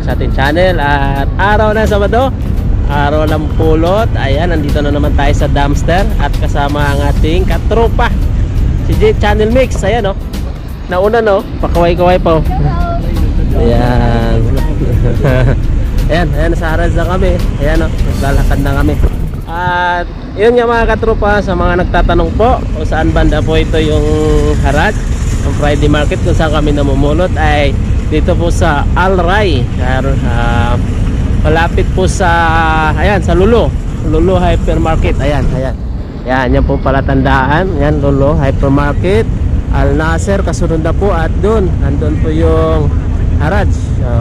sa ating channel. At araw ng Sabado, araw ng pulot. Ayan, nandito na naman tayo sa dumpster at kasama ang ating katropa, si J Channel Mix. Ayan, oh. Nauna, no? Pakaway-kaway pa, oh. Ayan. Ayan, ayan, nasa Harads na kami. Ayan, oh, naglalakad na kami. At yun nga mga katropa, sa mga nagtatanong po kung saan banda po ito yung Harads, ang Friday Market kung saan kami namumulot, ay dito po sa Alray. Malapit po sa, ayan, sa Lulu Hypermarket. Ayan, ayan. Ayan, yan po palatandaan. Ayan, Lulu Hypermarket, Al Nasser, kasunod na po. At doon, nandun po yung Harads.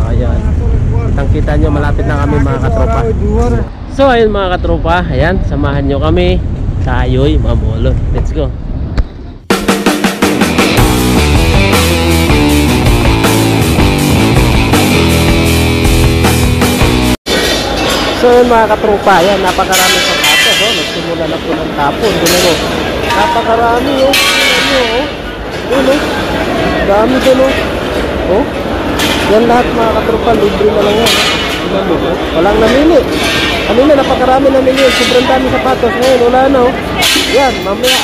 Ayan, tangkita nyo, malapit na kami mga katropa. So ayun mga katropa, ayan, samahan nyo kami, tayo'y mamulot. Let's go. So yun mga katropa, ayan, napakarami sa tapos, oh. Nagsimula na po ng tapon. Doon, oh. Napakarami, oh. Doon, oh. Dami doon, oh. Oh. Yan lahat mga katropa, libre na lang yan, oh. Walang namili. Kanina napakarami namili, sobrang dami sapatos. Ngayon wala na, oh. Yan, mamaya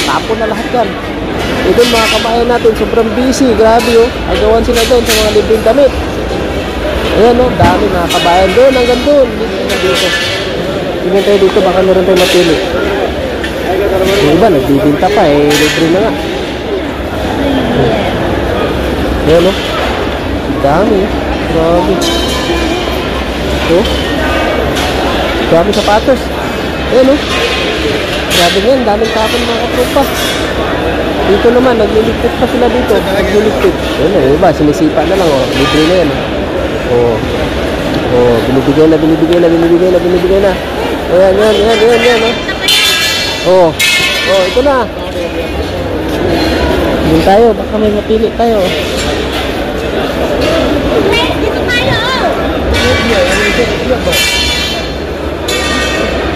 tapon na lahat yan. Doon mga kamayan natin, sobrang busy. Grabe, oh. Agawan sila doon sa mga libreng damit. Ayan, oh, dami mga kabayan doon, hanggang doon. Dito. Tingnan tayo dito, baka meron tayo mapili. Yung iba, nagbibinta pa, eh, libre na nga. Ayan, oh. Dami, oh. Grabe. Oh. Dami sapatos. Ayan, oh. Grabe nga, daming tapon mga katropa. Dito naman, nagliligpit pa sila dito. Nagliligpit. Ayan, oh, iba, sinisipa na lang, oh. Libre na yan, oh. Oh. Oh, binibigay na. Ayan, yan, oh. Oh, ito na. Doon tayo, baka may mapili tayo.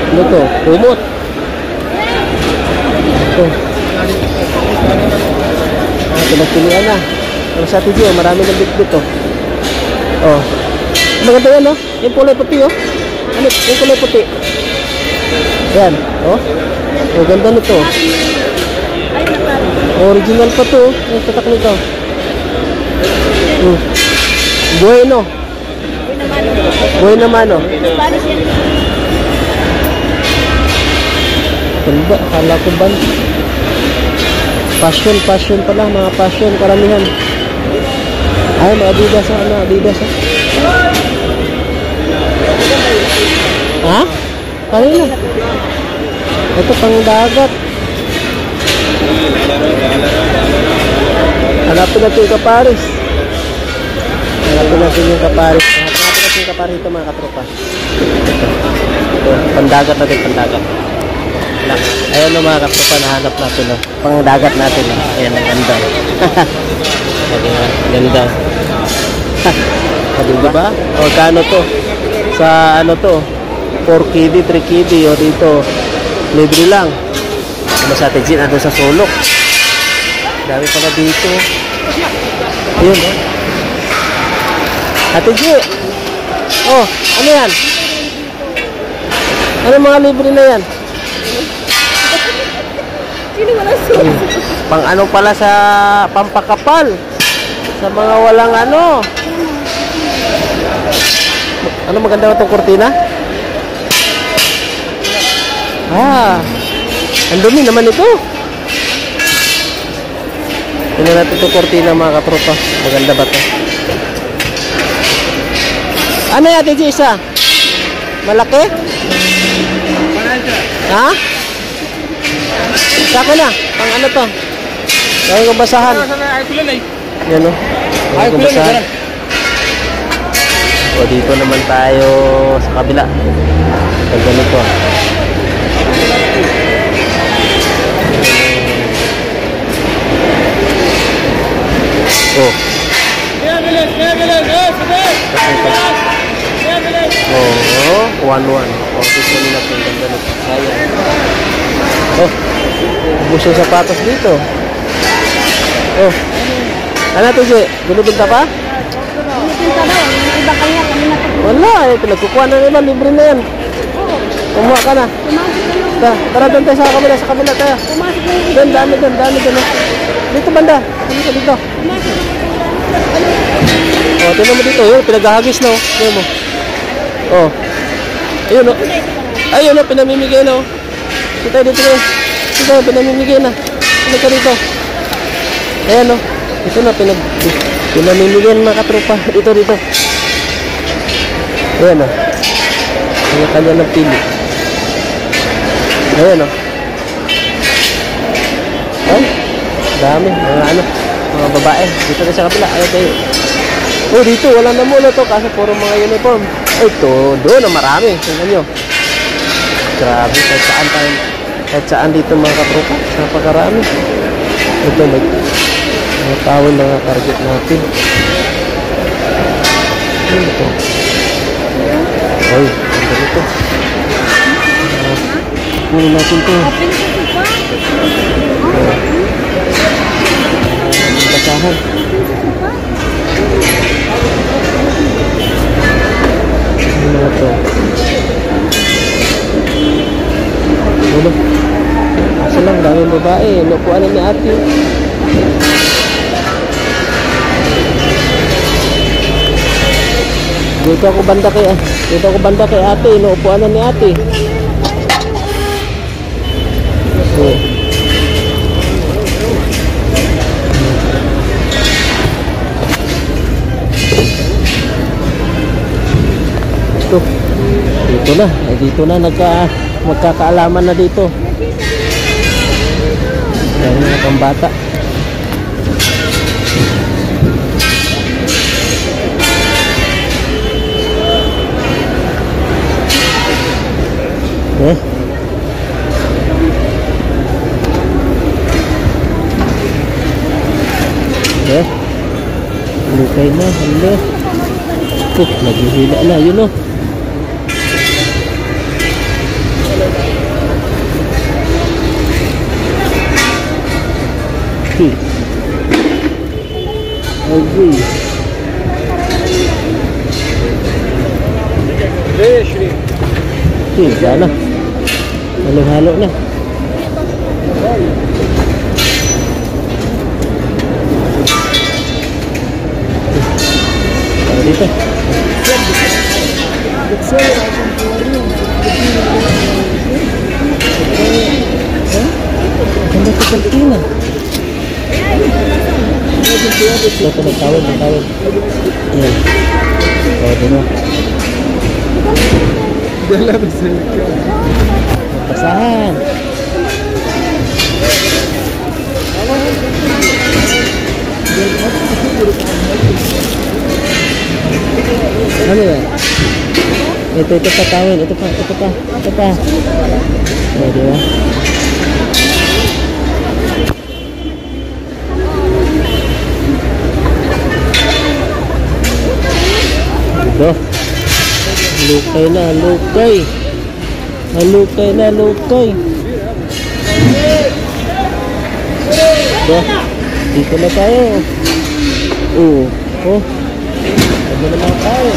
Ano to? Kumot. Ito. Pinagpilian na. Pero sa atin dito, marami ng bit-bit, oh. Oh. Maganda yan, oh. Yung kulay puti, oh. Ano? Yung kulay puti. Yan, oh. Oh, ganda nito. Original pa to, oh. Yung tatak nito. Bueno. Bueno naman, oh. Ganda, akala ko ba? Passion pala, mga passion, karamihan. Ay, mga Adidas, ano, Adidas, ah. Ha? Kanina. Ito, pang dagat. Hanapin natin yung kaparis. Hanapin natin yung kaparis. Hanapin natin yung kaparis ito, mga katropa. Ito, pandagat natin, pandagat. Ayan o mga katropa, nahanap natin, oh. Pangdagat natin, oh. Ayan, ang ganda. Ganda. Diba? O, kano to? Sa ano to? 4 KD, 3 KD, o dito libre lang. Ano sa atin, Jin? Ano sa sulok? Dami pala dito. Ayun, oh. Ate G, oh, ano yan? Ano mga libre na yan? Sino wala sulok? Pang ano pala sa pampakapal? Sa mga walang ano. Ano maganda itong kurtina? Ah, ang dumi naman ito. Tingnan natin itong kurtina mga katropa. Maganda ba ito? Ano yan, TG, isa? Malaki? Ha? Sa akin na. Pang ano to? Gawin kong basahan. Yan o. Gawin kong basahan. O, dito naman tayo sa kabila. Pag ganito. Oh. Oh, 1-1. Oh, ito nila kung ganda nito. Sayang. Oh, ubus yung sapatos dito. Oh. Ano ito, Jay? Binibinta pa? Binibinta daw. ba kaya kami natapos? Wala eh, pinagkukuha na nila, libre na yan. Kumuha ka na. Pumasok na lang. Tara doon tayo sa kabila tayo. Pumasok na lang. Doon, dami doon. Dito banda, dito. Pumasok na lang. Oh, tingnan mo dito, yun, pinaghahagis na oh. Tingnan mo. Oh. Ayun oh. Ayun oh, pinamimigay na oh. Dito, pinamimigay na. Ano ka dito? Ayan oh. Ito na, pinamimigay ng mga katropa. Dito. Ayan oh. Kanya ng pili. Ayan oh. Ay, dami. Mga babae. Dito na sa kabila. Ayan tayo. Oh, dito. Wala na muna to. Kasi puro mga uniform. Ay, ito. Doon na marami. Tingnan nyo. Grabe. Kahit saan dito mga katropa. Napakarami. Ito, may mga tawon na nga target natin. Ano ito? Ay, ang ganito. Muna natin ito. Basahan. Ano na ito? Ano? Asa lang, daming babae. Nakuha na ni ate. Dito ako banda kay ate. Inuupuan na ni ate. Dito na magkakaalaman na dito. Dahil mga pambata. Lukay na, hala. Naghihila na, yun o. Agree. Sana. Halo-halo na. Dito. Ganda sa kantina. Ito nagtawid. Ayan. O, dito. Basahan. Ano yan? Ito pa tawin. Ito pa. O, diba? Ito. Lukay na. Dito na tayo. Ganda na mga tao.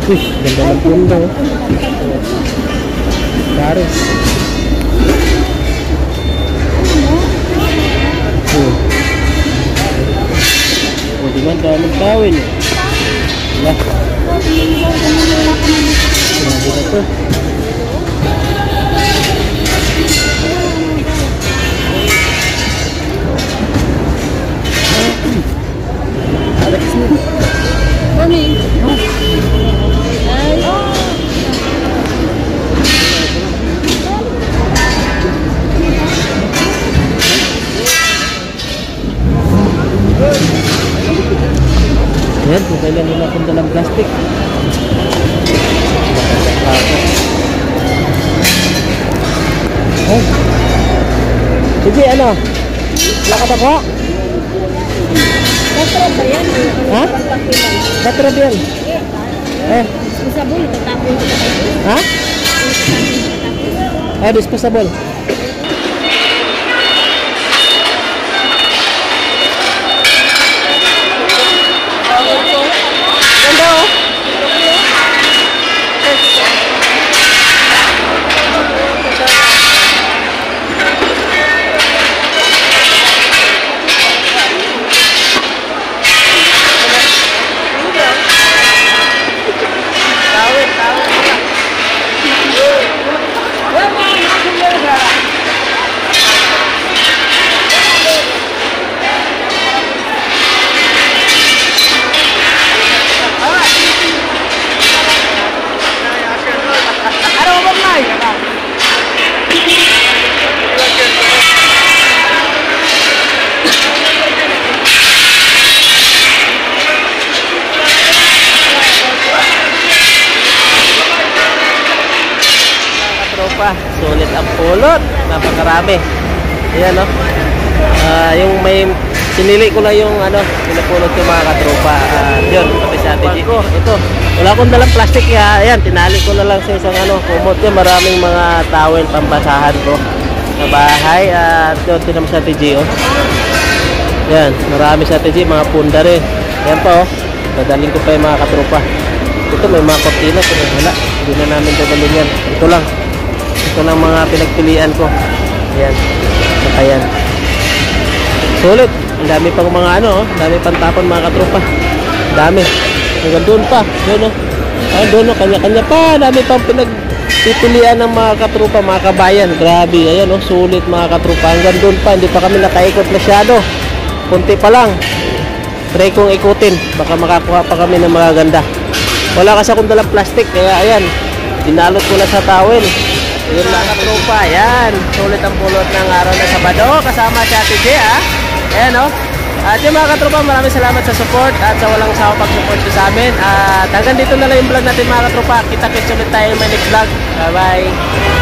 Ganda ng pundo. Paris. Di ba dahil ng tawin? Wala. Grabe na to. Alex mo. Mami. Ay. Yan, kung kailan nila kung dalang plastic. Oh. Sige, ano? Lakad ako? Batrab ba yan? Ha? Batrab yan. Disposable, itatapon ko. Ha? Disposable. katropa. Sulit ang pulot. Napakarami. Ayan, no? Yung may sinili ko lang yung pinapulot ko mga katropa. Yun, pati sa Ate G. Ito, wala akong dalang plastic ya. Ayan, tinali ko na lang sa isang kumot niya. Maraming mga towel pambasahan ko sa bahay. At yun, tinam sa Ate G, oh. Ayan, marami sa Ate G, mga punda rin. Ayan pa, oh. Dadaling ko pa yung mga katropa. Ito, may mga kortina pero wala. Hindi na namin dadalhin yan. Ito lang. Ito lang mga pinagpilian ko. Ayan. Ayan. Sulit. Ang dami pang mga dami pang tapon mga katropa. Dami. Hanggang doon pa. Doon, doon, kanya-kanya pa. Dami pang pinagpipilian ng mga katropa, mga kabayan. Grabe. Ayan, sulit mga katropa. Hanggang doon pa. Hindi pa kami nakaikot masyado. Kunti pa lang. Try kong ikutin. Baka makakuha pa kami ng mga ganda. Wala kasi akong dalang plastic. Kaya ayan. Dinalot ko na sa towel. Yun lang katropa. Ayan. Sulit ang pulot ng araw na Sabado. Kasama si Ate J, Ayan, At yung mga katropa, maraming salamat sa support at sa walang sawa pag-support sa amin. At hanggang dito na lang yung vlog natin mga katropa. Kita-kits ulit tayo in my next vlog. Bye-bye.